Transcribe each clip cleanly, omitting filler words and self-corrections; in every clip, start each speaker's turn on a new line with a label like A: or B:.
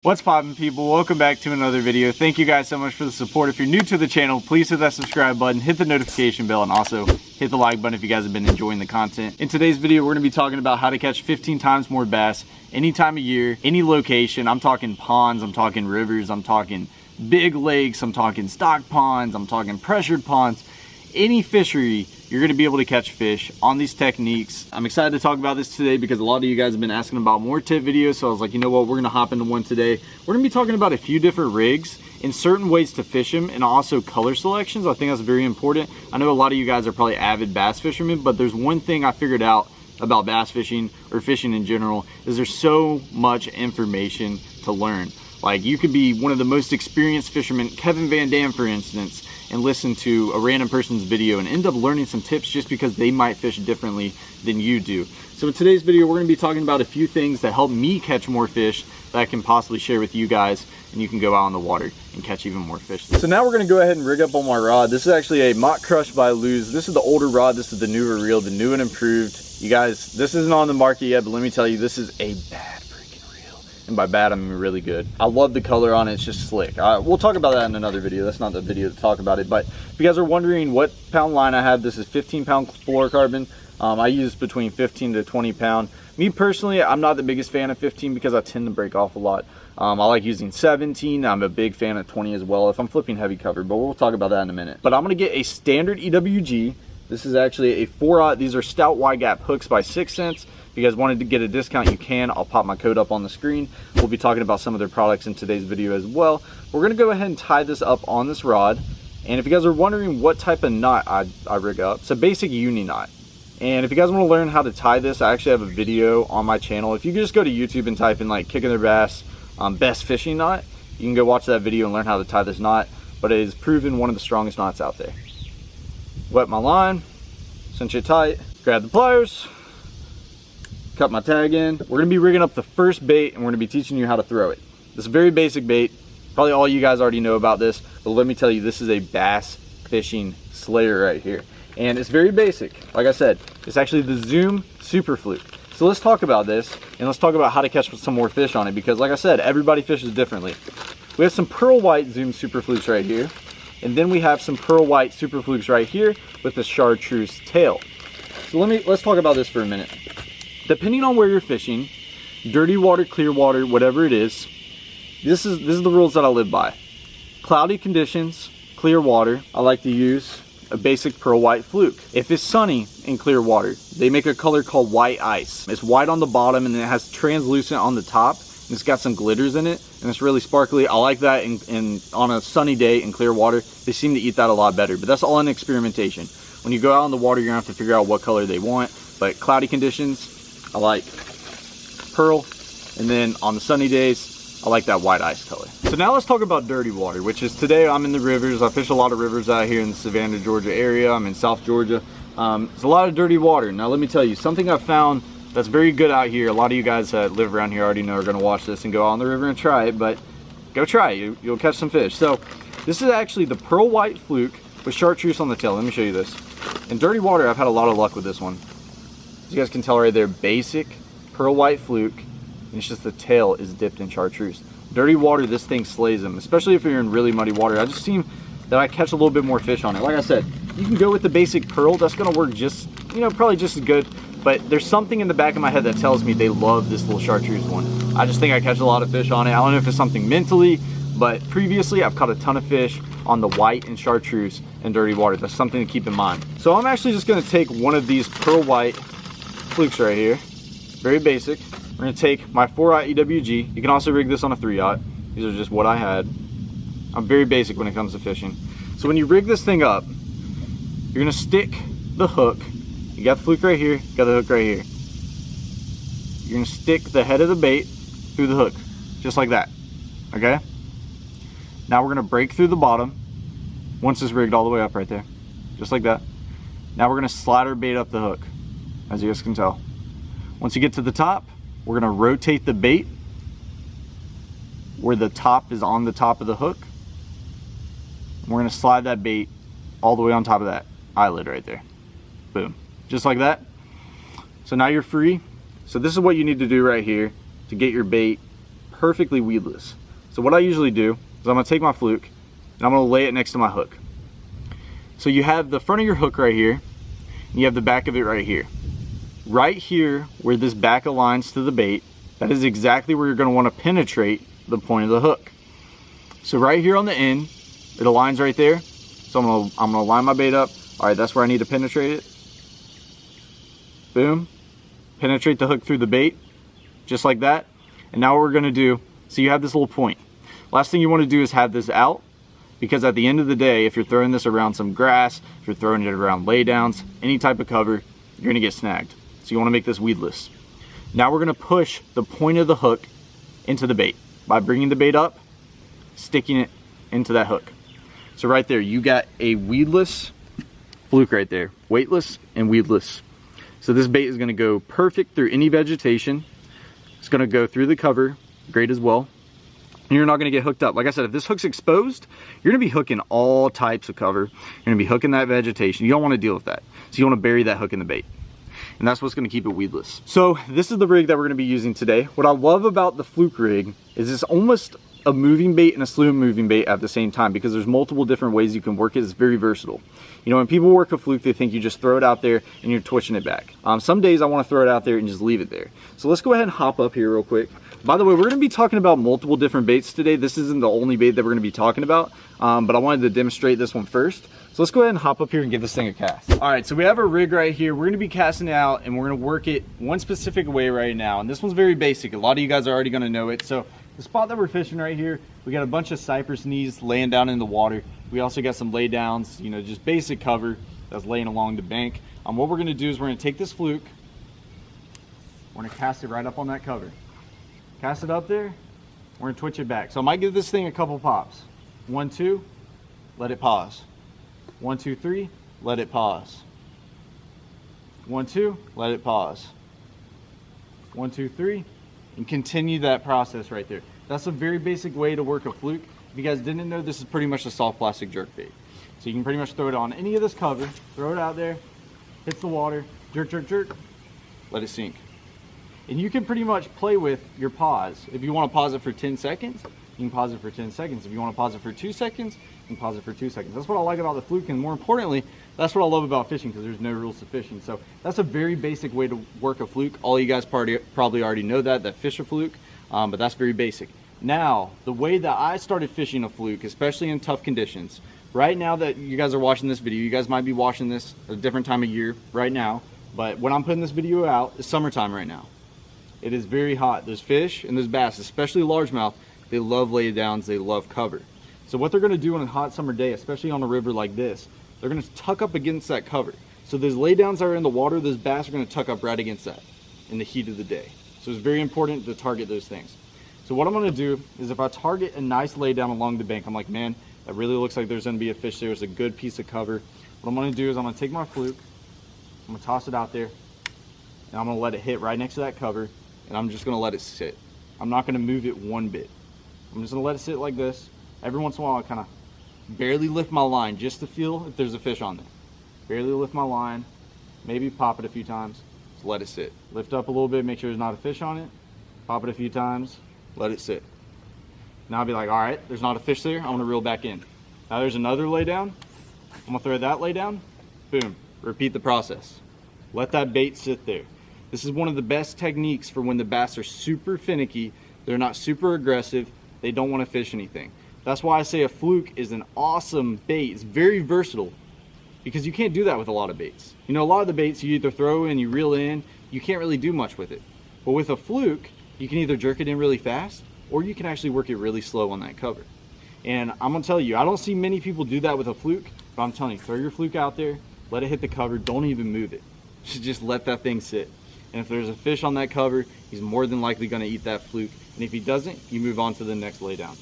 A: What's poppin', people? Welcome back to another video. Thank you guys so much for the support. If you're new to the channel, please hit that subscribe button, hit the notification bell, and also hit the like button if you guys have been enjoying the content. In today's video, we're gonna be talking about how to catch 15 times more bass any time of year, any location. I'm talking ponds, I'm talking rivers, I'm talking big lakes, I'm talking stock ponds, I'm talking pressured ponds. Any fishery, you're gonna be able to catch fish on these techniques. I'm excited to talk about this today because a lot of you guys have been asking about more tip videos, so I was like, you know what, we're gonna hop into one today. We're gonna be talking about a few different rigs and certain ways to fish them, and also color selections. I think that's very important. I know a lot of you guys are probably avid bass fishermen, but there's one thing I figured out about bass fishing, or fishing in general, is there's so much information to learn. Like, you could be one of the most experienced fishermen, Kevin Van Dam for instance, and listen to a random person's video and end up learning some tips just because they might fish differently than you do. So in today's video, we're gonna be talking about a few things that help me catch more fish that I can possibly share with you guys, and you can go out on the water and catch even more fish. So now we're gonna go ahead and rig up on my rod. This is actually a Mock Crush by Luz. This is the older rod, this is the newer reel, the new and improved. You guys, this isn't on the market yet, but let me tell you, this is a bad freaking reel. And by bad, I mean really good. I love the color on it, it's just slick. We'll talk about that in another video. That's not the video to talk about it, but if you guys are wondering what pound line I have, this is 15-pound fluorocarbon. I use between 15 to 20 pound. Me personally, I'm not the biggest fan of 15 because I tend to break off a lot. I like using 17. I'm a big fan of 20 as well if I'm flipping heavy cover, but we'll talk about that in a minute. But I'm gonna get a standard EWG. This is actually a 4/0. These are stout wide gap hooks by 6 cents. If you guys wanted to get a discount, you can. I'll pop my code up on the screen. We'll be talking about some of their products in today's video as well. We're gonna go ahead and tie this up on this rod. And if you guys are wondering what type of knot I rig up, it's a basic uni knot. And if you guys want to learn how to tie this, I actually have a video on my channel. If you just go to YouTube and type in like Kicking Their Bass best fishing knot, you can go watch that video and learn how to tie this knot. But it is proven one of the strongest knots out there. Wet my line, cinch it tight, grab the pliers, cut my tag in. We're gonna be rigging up the first bait, and we're gonna be teaching you how to throw it. This is a very basic bait. Probably all you guys already know about this, but let me tell you, this is a bass fishing slayer right here. And it's very basic. Like I said, it's actually the Zoom Super Fluke. So let's talk about this, and let's talk about how to catch some more fish on it, because like I said, everybody fishes differently. We have some pearl white Zoom Super Flukes right here, and then we have some pearl white Super Flukes right here with the chartreuse tail. So let's talk about this for a minute. Depending on where you're fishing, dirty water, clear water, whatever it is, this is the rules that I live by. Cloudy conditions, clear water, I like to use a basic pearl white fluke. If it's sunny in clear water, they make a color called white ice. It's white on the bottom and it has translucent on the top, and it's got some glitters in it, and it's really sparkly. I like that in on a sunny day in clear water. They seem to eat that a lot better, but that's all in experimentation. When you go out on the water, you're gonna have to figure out what color they want, but cloudy conditions, I like pearl, and then on the sunny days, I like that white ice color. So now let's talk about dirty water, which is today I'm in the rivers. I fish a lot of rivers out here in the Savannah, Georgia area. I'm in South Georgia. There's a lot of dirty water. Now let me tell you, something I've found that's very good out here. A lot of you guys that live around here already know are gonna watch this and go out on the river and try it, but go try it, you'll catch some fish. So this is actually the pearl white fluke with chartreuse on the tail. Let me show you this. In dirty water, I've had a lot of luck with this one. As you guys can tell right there, basic pearl white fluke. And it's just the tail is dipped in chartreuse. Dirty water, this thing slays them, especially if you're in really muddy water. I just seem that I catch a little bit more fish on it. Like I said, you can go with the basic pearl. That's gonna work just, you know, probably just as good. But there's something in the back of my head that tells me they love this little chartreuse one. I just think I catch a lot of fish on it. I don't know if it's something mentally, but previously I've caught a ton of fish on the white and chartreuse and dirty water. That's something to keep in mind. So I'm actually just gonna take one of these pearl white flukes right here. Very basic. We're gonna take my 4/0 EWG. You can also rig this on a 3/0. These are just what I had. I'm very basic when it comes to fishing. So when you rig this thing up, you're gonna stick the hook. You got the fluke right here, you got the hook right here. You're gonna stick the head of the bait through the hook, just like that, okay? Now we're gonna break through the bottom, once it's rigged all the way up right there, just like that. Now we're gonna slide our bait up the hook, as you guys can tell. Once you get to the top, we're gonna rotate the bait where the top is on the top of the hook. We're gonna slide that bait all the way on top of that eyelid right there. Boom, just like that. So now you're free. So this is what you need to do right here to get your bait perfectly weedless. So what I usually do is I'm gonna take my fluke and I'm gonna lay it next to my hook. So you have the front of your hook right here, and you have the back of it right here. Right here, where this back aligns to the bait, that is exactly where you're gonna wanna penetrate the point of the hook. So right here on the end, it aligns right there. So I'm gonna line my bait up. All right, that's where I need to penetrate it. Boom. Penetrate the hook through the bait, just like that. And now what we're gonna do, so you have this little point. Last thing you wanna do is have this out, because at the end of the day, if you're throwing this around some grass, if you're throwing it around laydowns, any type of cover, you're gonna get snagged. So you wanna make this weedless. Now we're gonna push the point of the hook into the bait by bringing the bait up, sticking it into that hook. So right there, you got a weedless fluke right there, weightless and weedless. So this bait is gonna go perfect through any vegetation. It's gonna go through the cover, great as well. And you're not gonna get hooked up. Like I said, if this hook's exposed, you're gonna be hooking all types of cover. You're gonna be hooking that vegetation. You don't wanna deal with that. So you wanna bury that hook in the bait. And that's what's gonna keep it weedless. So this is the rig that we're gonna be using today. What I love about the fluke rig is it's almost a moving bait and a slow moving bait at the same time, because there's multiple different ways you can work it. It's very versatile. You know, when people work a fluke, they think you just throw it out there and you're twitching it back. Some days I want to throw it out there and just leave it there. So let's go ahead and hop up here real quick. By the way, we're going to be talking about multiple different baits today. This isn't the only bait that we're going to be talking about, but I wanted to demonstrate this one first. So let's go ahead and hop up here and give this thing a cast. All right, so we have our rig right here. We're going to be casting it out and we're going to work it one specific way right now. And this one's very basic. A lot of you guys are already going to know it. So the spot that we're fishing right here, we got a bunch of cypress knees laying down in the water. We also got some lay downs, you know, just basic cover that's laying along the bank. What we're gonna do is we're gonna take this fluke, we're gonna cast it right up on that cover. Cast it up there, we're gonna twitch it back. So I might give this thing a couple pops. 1, 2, let it pause. 1, 2, 3, let it pause. 1, 2, let it pause. 1, 2, 3, and continue that process right there. That's a very basic way to work a fluke. If you guys didn't know, this is pretty much a soft plastic jerk bait. So you can pretty much throw it on any of this cover, throw it out there, hits the water, jerk, jerk, jerk, let it sink. And you can pretty much play with your pause. If you want to pause it for 10 seconds, you can pause it for 10 seconds. If you want to pause it for 2 seconds, you can pause it for 2 seconds. That's what I like about the fluke, and more importantly, that's what I love about fishing, because there's no rules to fishing. So that's a very basic way to work a fluke. All you guys probably already know that fish a fluke, but that's very basic. Now, the way that I started fishing a fluke, especially in tough conditions, right now that you guys are watching this video, you guys might be watching this at a different time of year right now, but when I'm putting this video out, it's summertime right now. It is very hot. There's fish and there's bass, especially largemouth. They love lay downs, they love cover. So what they're gonna do on a hot summer day, especially on a river like this, they're gonna tuck up against that cover. So those lay downs that are in the water, those bass are gonna tuck up right against that in the heat of the day. So it's very important to target those things. So what I'm gonna do is if I target a nice lay down along the bank, I'm like, man, that really looks like there's gonna be a fish there. It's a good piece of cover. What I'm gonna do is I'm gonna take my fluke, I'm gonna toss it out there, and I'm gonna let it hit right next to that cover, and I'm just gonna let it sit. I'm not gonna move it one bit. I'm just gonna let it sit like this. Every once in a while, I kind of barely lift my line just to feel if there's a fish on there. Barely lift my line, maybe pop it a few times, just let it sit. Lift up a little bit, make sure there's not a fish on it, pop it a few times, let it sit. Now I'll be like, all right, there's not a fish there, I'm gonna reel back in. Now there's another lay down, I'm gonna throw that lay down, boom, repeat the process. Let that bait sit there. This is one of the best techniques for when the bass are super finicky, they're not super aggressive, they don't wanna fish anything. That's why I say a fluke is an awesome bait. It's very versatile, because you can't do that with a lot of baits. You know, a lot of the baits you either throw in, you reel in, you can't really do much with it. But with a fluke, you can either jerk it in really fast, or you can actually work it really slow on that cover. And I'm gonna tell you, I don't see many people do that with a fluke, but I'm telling you, throw your fluke out there, let it hit the cover, don't even move it. Just let that thing sit. And if there's a fish on that cover, he's more than likely gonna eat that fluke. And if he doesn't, you move on to the next lay down.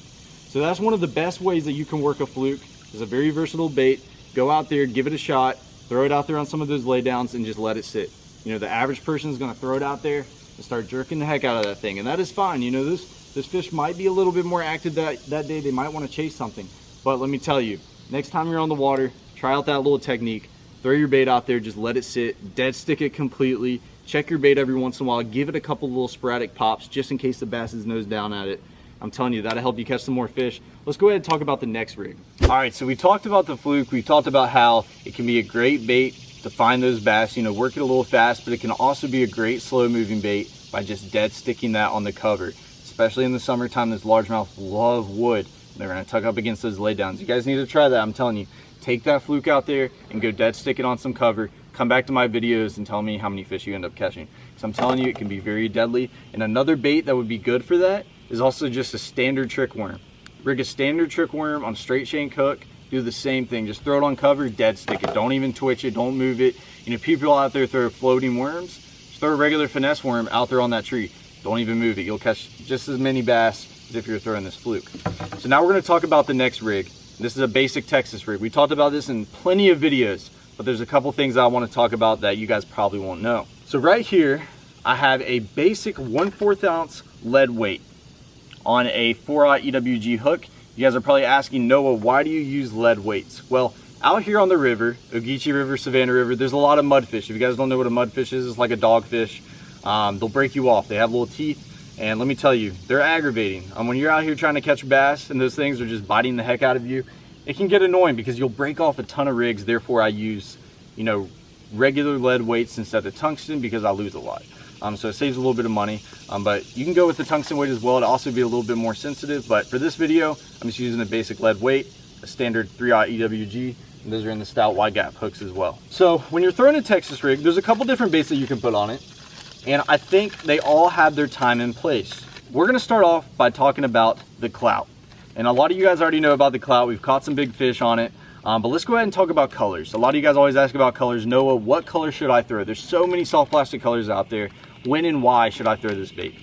A: So that's one of the best ways that you can work a fluke. It's a very versatile bait. Go out there, give it a shot, throw it out there on some of those lay downs and just let it sit. You know, the average person is gonna throw it out there and start jerking the heck out of that thing. And that is fine. You know, this fish might be a little bit more active that day. They might want to chase something. But let me tell you, next time you're on the water, try out that little technique. Throw your bait out there, just let it sit, dead stick it completely, Check your bait every once in a while. Give it a couple little sporadic pops just in case the bass is nose down at it. I'm telling you, that'll help you catch some more fish. Let's go ahead and talk about the next rig. All right, so we talked about the fluke. We talked about how it can be a great bait to find those bass, you know, work it a little fast, but it can also be a great slow moving bait by just dead sticking that on the cover. Especially in the summertime, those largemouth love wood. They're gonna tuck up against those laydowns. You guys need to try that, I'm telling you. Take that fluke out there and go dead stick it on some cover. Come back to my videos and tell me how many fish you end up catching. So I'm telling you, it can be very deadly. And another bait that would be good for that is also just a standard trick worm. Rig a standard trick worm on a straight shank hook. Do the same thing. Just throw it on cover, dead stick it. Don't even twitch it. Don't move it. You know, people out there throw floating worms. Just throw a regular finesse worm out there on that tree. Don't even move it. You'll catch just as many bass as if you're throwing this fluke. So now we're going to talk about the next rig. This is a basic Texas rig. We talked about this in plenty of videos, but there's a couple things I want to talk about that you guys probably won't know. So right here, I have a basic 1/4 ounce lead weight on a 4/0 EWG hook. You guys are probably asking, Noah, why do you use lead weights? Well, out here on the river, Ogeechee River, Savannah River, there's a lot of mudfish. If you guys don't know what a mudfish is, it's like a dogfish. They'll break you off. They have little teeth, and let me tell you, they're aggravating. When you're out here trying to catch bass and those things are just biting the heck out of you, it can get annoying because you'll break off a ton of rigs. Therefore, I use, you know, regular lead weights instead of tungsten because I lose a lot. So it saves a little bit of money, but you can go with the tungsten weight as well. It'll also be a little bit more sensitive, but for this video, I'm just using a basic lead weight, a standard 3/0 EWG, and those are in the stout wide gap hooks as well. So when you're throwing a Texas rig, there's a couple different baits that you can put on it, and I think they all have their time and place. We're gonna start off by talking about the clout. And a lot of you guys already know about the clout. We've caught some big fish on it, but let's go ahead and talk about colors. A lot of you guys always ask about colors. Noah, what color should I throw? There's so many soft plastic colors out there. When and why should I throw this bait?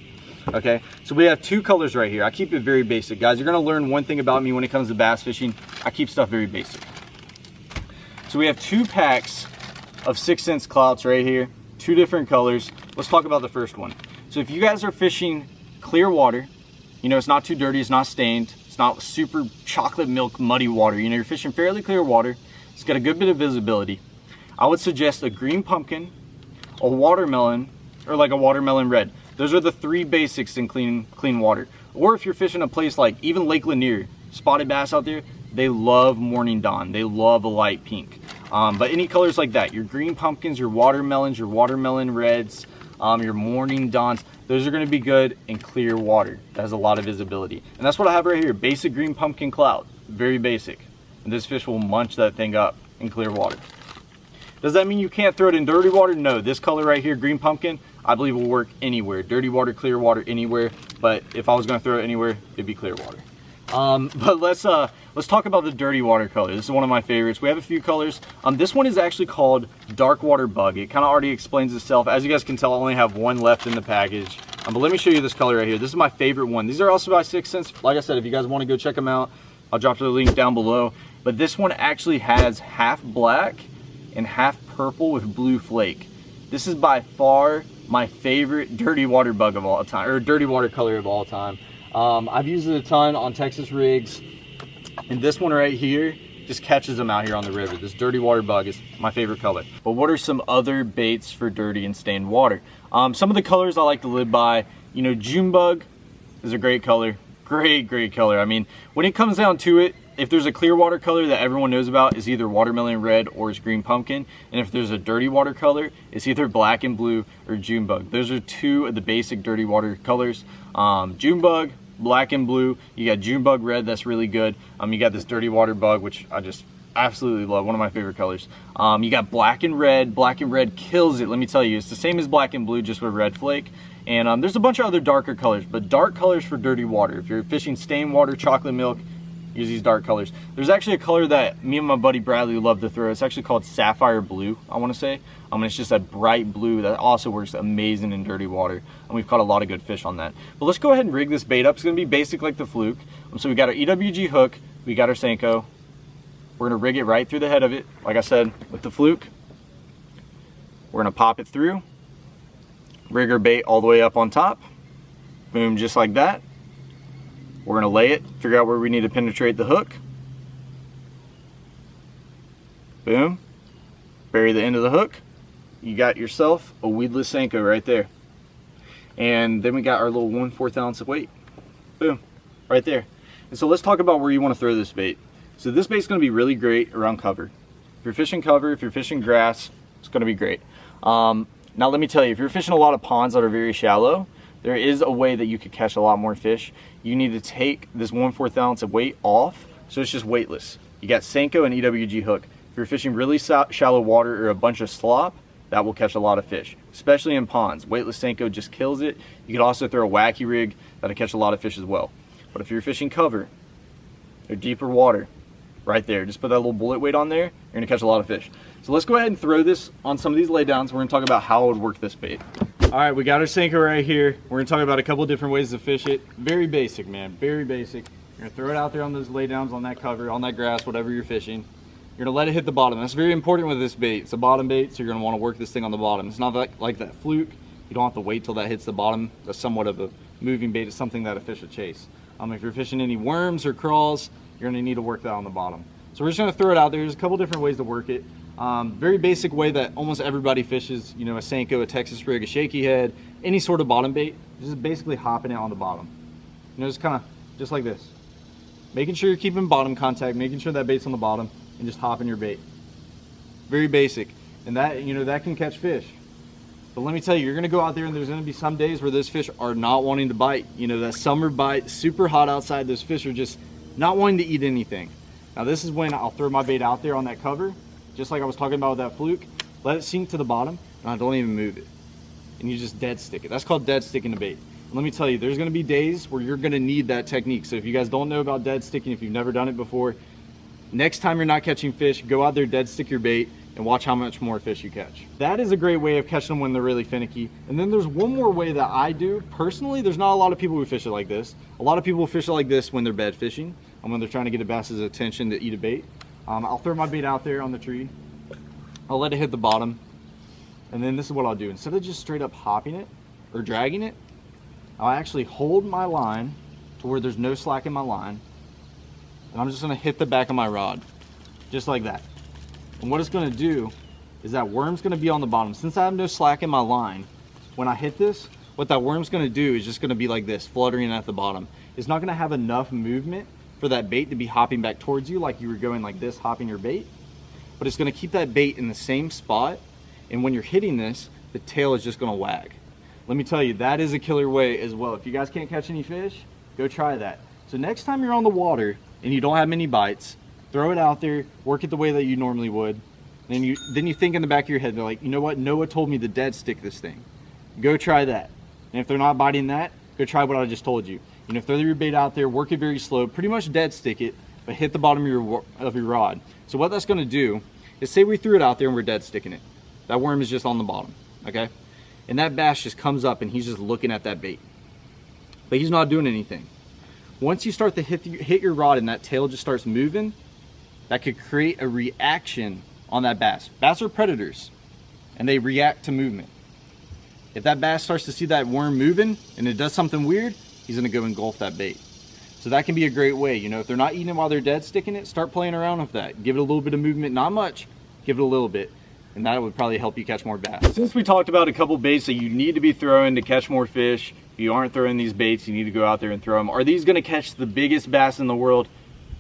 A: Okay, so we have two colors right here. I keep it very basic. Guys, you're gonna learn one thing about me when it comes to bass fishing. I keep stuff very basic. So we have 2 packs of 6-cents clouts right here, 2 different colors. Let's talk about the first one. So if you guys are fishing clear water, you know, it's not too dirty, it's not stained, it's not super chocolate milk muddy water. You know, you're fishing fairly clear water. It's got a good bit of visibility. I would suggest a green pumpkin, a watermelon, or like a watermelon red. Those are the 3 basics in clean water. Or if you're fishing a place like even Lake Lanier, spotted bass out there, they love morning dawn. They love a light pink. But any colors like that, your green pumpkins, your watermelons, your watermelon reds, your morning dawns, those are gonna be good in clear water. That has a lot of visibility. And that's what I have right here, basic green pumpkin clout, very basic. And this fish will munch that thing up in clear water. Does that mean you can't throw it in dirty water? No, this color right here, green pumpkin, I believe will work anywhere. Dirty water, clear water, anywhere. But if I was gonna throw it anywhere, it'd be clear water. But let's talk about the dirty water color. This is one of my favorites. We have a few colors. This one is actually called Dark Water Bug. It kind of already explains itself. As you guys can tell, I only have one left in the package. But let me show you this color right here. This is my favorite one. These are also by 6 cents. Like I said, if you guys want to go check them out, I'll drop the link down below. But this one actually has half black and half purple with blue flake. This is by far my favorite dirty water bug of all time, or dirty water color of all time. I've used it a ton on Texas rigs, and this one right here just catches them out here on the river. This dirty water bug is my favorite color. But what are some other baits for dirty and stained water? Some of the colors I like to live by, you know, June bug is a great color. Great color. I mean, when it comes down to it, if there's a clear water color that everyone knows about, is either watermelon red or it's green pumpkin. And if there's a dirty water color, it's either black and blue or June bug. Those are 2 of the basic dirty water colors. June bug, black and blue. You got June bug red, that's really good. You got this dirty water bug, which I just absolutely love, one of my favorite colors. You got black and red. Black and red kills it, let me tell you. It's the same as black and blue, just with red flake. And there's a bunch of other darker colors, but dark colors for dirty water. If you're fishing stained water, chocolate milk, use these dark colors. There's actually a color that me and my buddy Bradley love to throw. It's actually called sapphire blue, I want to say. And it's just a bright blue that also works amazing in dirty water. And we've caught a lot of good fish on that. But let's go ahead and rig this bait up. It's going to be basic like the fluke. So we got our EWG hook, we got our Senko. We're going to rig it right through the head of it. Like I said, with the fluke, we're going to pop it through, rig our bait all the way up on top. Boom, just like that. We're going to lay it, figure out where we need to penetrate the hook. Boom. Bury the end of the hook. you got yourself a weedless Senko right there. And then we got our little 1/4 ounce of weight. Boom, right there. And so let's talk about where you want to throw this bait. So this bait's going to be really great around cover. If you're fishing cover, if you're fishing grass, it's going to be great. Now let me tell you, if you're fishing a lot of ponds that are very shallow, there is a way that you could catch a lot more fish. You need to take this 1/4 ounce of weight off, so it's just weightless. You got Senko and EWG hook. If you're fishing really shallow water or a bunch of slop, that will catch a lot of fish, especially in ponds. Weightless Senko just kills it. You could also throw a wacky rig that'll catch a lot of fish as well. But if you're fishing cover or deeper water, right there, just put that little bullet weight on there, you're gonna catch a lot of fish. So let's go ahead and throw this on some of these laydowns. We're gonna talk about how I would work this bait. All right, we got our Senko right here. We're gonna talk about a couple of different ways to fish it. Very basic, man, very basic. You're gonna throw it out there on those laydowns, on that cover, on that grass, whatever you're fishing. You're gonna let it hit the bottom. That's very important with this bait. It's a bottom bait, so you're gonna wanna work this thing on the bottom. It's not like that fluke. You don't have to wait till that hits the bottom. That's somewhat of a moving bait. It's something that a fish will chase. If you're fishing any worms or crawls, you're gonna need to work that on the bottom. So we're just gonna throw it out there. There's a couple different ways to work it. Very basic way that almost everybody fishes, you know, a Senko, a Texas rig, a shaky head, any sort of bottom bait, just basically hopping it on the bottom. You know, just kind of, just like this. Making sure you're keeping bottom contact, making sure that bait's on the bottom, and just hopping your bait. Very basic. And that, you know, that can catch fish. But let me tell you, you're gonna go out there and there's gonna be some days where those fish are not wanting to bite. You know, that summer bite, super hot outside, those fish are just not wanting to eat anything. Now this is when I'll throw my bait out there on that cover, just like I was talking about with that fluke, let it sink to the bottom, and I don't even move it. And you just dead stick it. That's called dead sticking the bait. And let me tell you, there's gonna be days where you're gonna need that technique. So if you guys don't know about dead sticking, if you've never done it before, next time you're not catching fish, go out there, dead stick your bait, and watch how much more fish you catch. That is a great way of catching them when they're really finicky. And then there's one more way that I do. Personally, there's not a lot of people who fish it like this. A lot of people fish it like this when they're bed fishing, and when they're trying to get a bass's attention to eat a bait. I'll throw my bait out there on the tree. I'll let it hit the bottom. And then this is what I'll do. Instead of just straight up hopping it or dragging it, I'll actually hold my line to where there's no slack in my line. And I'm just gonna hit the back of my rod, just like that. And what it's gonna do is that worm's gonna be on the bottom. Since I have no slack in my line, when I hit this, what that worm's gonna do is just gonna be like this, fluttering at the bottom. It's not gonna have enough movement for that bait to be hopping back towards you like you were going like this, hopping your bait. But it's gonna keep that bait in the same spot. And when you're hitting this, the tail is just gonna wag. Let me tell you, that is a killer way as well. If you guys can't catch any fish, go try that. So next time you're on the water and you don't have many bites, throw it out there, work it the way that you normally would. Then you think in the back of your head, they're like, you know what, Noah told me to dead stick this thing. Go try that. And if they're not biting that, go try what I just told you. You know, throw your bait out there, work it very slow, pretty much dead stick it, but hit the bottom of your rod. So what that's gonna do is, say we threw it out there and we're dead sticking it. That worm is just on the bottom, okay? And that bass just comes up and he's just looking at that bait. But he's not doing anything. Once you start to hit your rod and that tail just starts moving, that could create a reaction on that bass. Bass are predators and they react to movement. If that bass starts to see that worm moving and it does something weird, he's gonna go engulf that bait. So that can be a great way. You know, if they're not eating it while they're dead sticking it, start playing around with that. Give it a little bit of movement, not much, give it a little bit. And that would probably help you catch more bass. Since we talked about a couple baits that you need to be throwing to catch more fish, if you aren't throwing these baits, you need to go out there and throw them. Are these gonna catch the biggest bass in the world?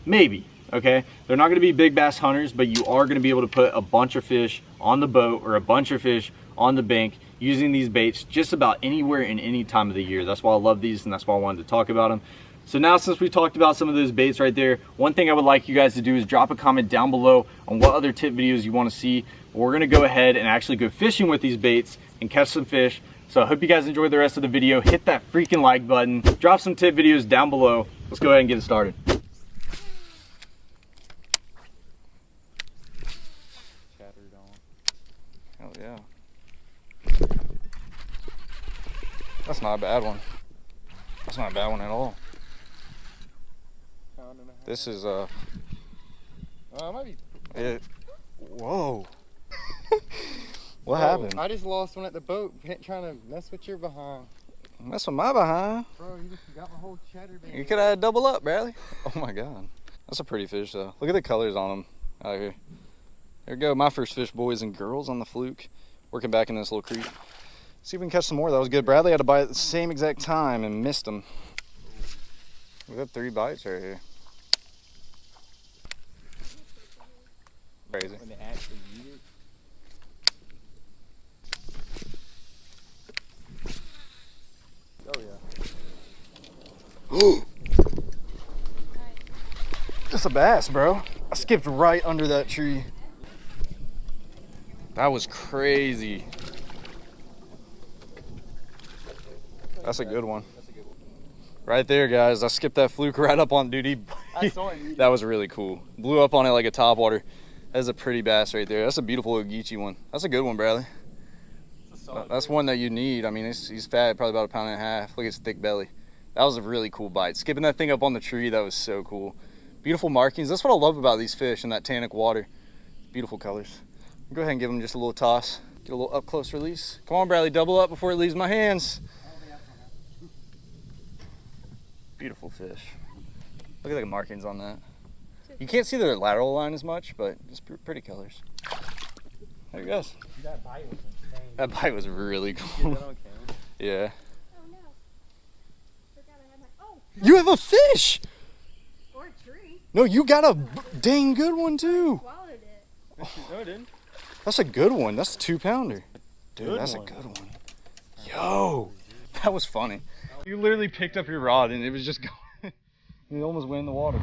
A: Maybe, okay? They're not gonna be big bass hunters, but you are gonna be able to put a bunch of fish on the boat or a bunch of fish on the bank using these baits just about anywhere and any time of the year. That's why I love these and that's why I wanted to talk about them. So now, since we talked about some of those baits right there, one thing I would like you guys to do is drop a comment down below on what other tip videos you want to see. We're going to go ahead and actually go fishing with these baits and catch some fish. So I hope you guys enjoyed the rest of the video. Hit that freaking like button. Drop some tip videos down below. Let's go ahead and get it started. Chattered on. Hell yeah. That's not a bad one. That's not a bad one at all. This is it might be. Whoa. What happened?
B: I just lost one at the boat trying to mess with your behind.
A: Mess with my behind?
B: Bro, you just got my whole cheddar band.
A: You could have double up, Bradley. Oh my god. That's a pretty fish though. Look at the colors on them out here. There we go, my first fish, boys and girls, on the fluke. working back in this little creek. See if we can catch some more. That was good. Bradley had a bite at the same exact time and missed him. We got 3 bites right here. Crazy.
B: When they actually eat it. Oh yeah.
A: That's a bass, bro. I skipped right under that tree. That was crazy. That's a good one. Right there, guys. I skipped that fluke right up on duty.
B: I saw it.
A: That was really cool. Blew up on it like a topwater. That's a pretty bass right there. That's a beautiful Ogeechee one. That's a good one, Bradley. That's one that you need. I mean, he's fat, probably about 1.5 pounds. Look at his thick belly. That was a really cool bite. Skipping that thing up on the tree, that was so cool. Beautiful markings. That's what I love about these fish in that tannic water. Beautiful colors. Go ahead and give him just a little toss. Get a little up close release. Come on, Bradley, double up before it leaves my hands. Beautiful fish. Look at the markings on that. You can't see the lateral line as much, but it's pretty colors. There he goes.
B: That bite was insane.
A: That bite was really cool.
B: That on camera?
A: Yeah.
C: Oh no. Forgot I had my. Oh!
A: You have a fish!
C: Or a tree.
A: No, you got a dang good one too.
C: Swallowed it.
B: No, it didn't.
A: That's a good one. That's a 2-pounder. Dude,
B: Good
A: that's
B: one.
A: a good one. Yo, that was funny. You literally picked up your rod and it was just going. You almost went in the water.